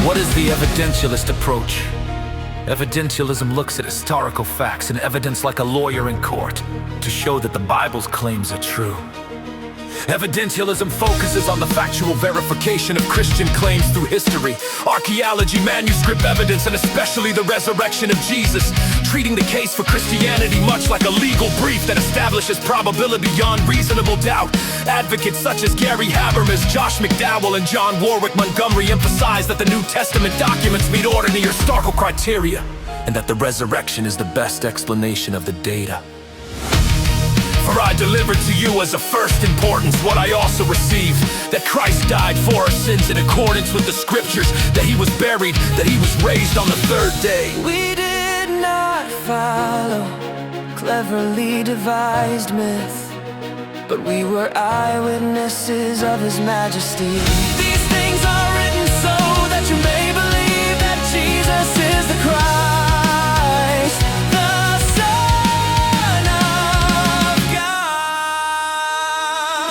What is the evidentialist approach? Evidentialism looks at historical facts and evidence like a lawyer in court to show that the Bible's claims are true. Evidentialism focuses on the factual verification of Christian claims through history, archaeology, manuscript evidence, and especially the resurrection of Jesus, treating the case for Christianity much like a legal brief that establishes probability beyond reasonable doubt. Advocates such as Gary Habermas, Josh McDowell, and John Warwick Montgomery emphasize that the New Testament documents meet ordinary historical criteria, and that the resurrection is the best explanation of the data. For I delivered to you as of first importance what I also received, that Christ died for our sins in accordance with the Scriptures, that He was buried, that He was raised on the third day. We did not follow cleverly devised myth, but we were eyewitnesses of His majesty. These things are written so that you may believe that Jesus is the Christ,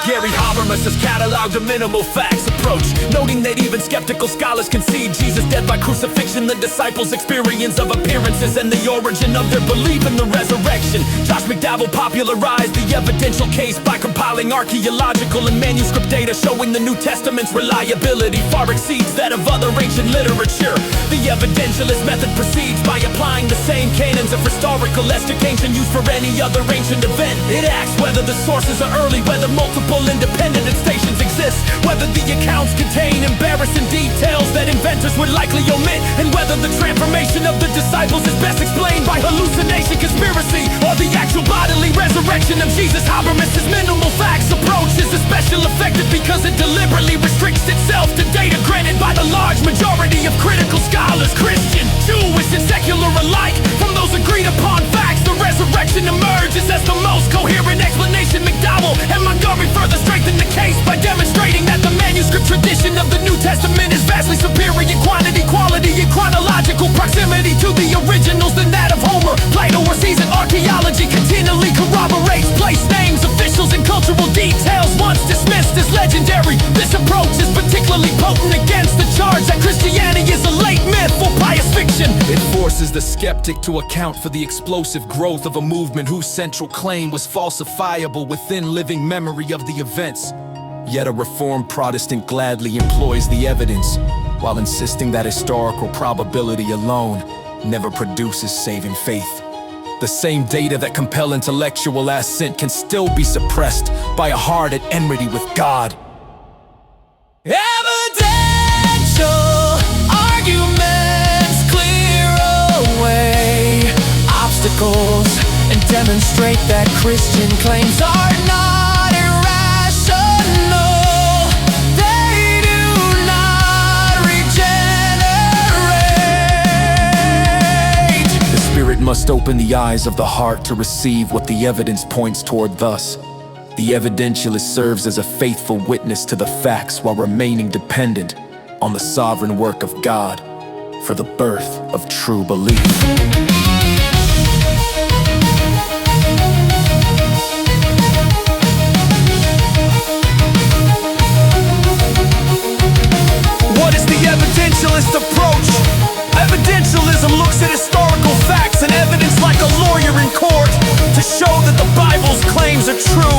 Gary Habermas has cataloged a minimal facts approach, noting that even skeptical scholars concede Jesus dead by crucifixion, the disciples' experience of appearances, and the origin of their belief in the resurrection. Josh McDowell popularized the evidential case by compiling archaeological and manuscript data showing the New Testament's reliability far exceeds that of other ancient literature. The evidentialist method proceeds by applying the same canons of historical estimation used for any other ancient event. It asks whether the sources are early, whether multiple independent stations exist, whether the accounts contain embarrassing details that inventors would likely omit, and whether the transformation of the disciples is best explained by hallucination, conspiracy, or the actual bodily resurrection of Jesus. Habermas's minimal facts approach is especially effective because it deliberately restricts itself to data granted by the large majority of critical scholars, Christian, Jewish, and secular alike. From those agreed upon facts, the resurrection emerges as the most coherent explanation. McDowell and Montgomery further strengthen the case by demonstrating that the manuscript tradition of the New Testament is vastly superior in quantity, quality, and chronological proximity to the originals than that of Homer, Plato, or Caesar. Archaeology continually corroborates place names, officials, and cultural details once dismissed as legendary. This approach is particularly potent against the charge that Christianity is a late myth or pious fiction. It forces the skeptic to account for the explosive growth of a movement whose central claim was falsifiable within living memory of the events. Yet a Reformed Protestant gladly employs the evidence, while insisting that historical probability alone never produces saving faith. The same data that compel intellectual assent can still be suppressed by a heart at enmity with God. Evidential arguments clear away obstacles and demonstrate that Christian claims are not irrational. They do not regenerate. The Spirit must open the eyes of the heart to receive what the evidence points toward. Thus, the evidentialist serves as a faithful witness to the facts while remaining dependent on the sovereign work of God for the birth of true belief. What is the evidentialist approach? Evidentialism looks at historical facts and evidence like a lawyer in court to show that the Bible's claims are true.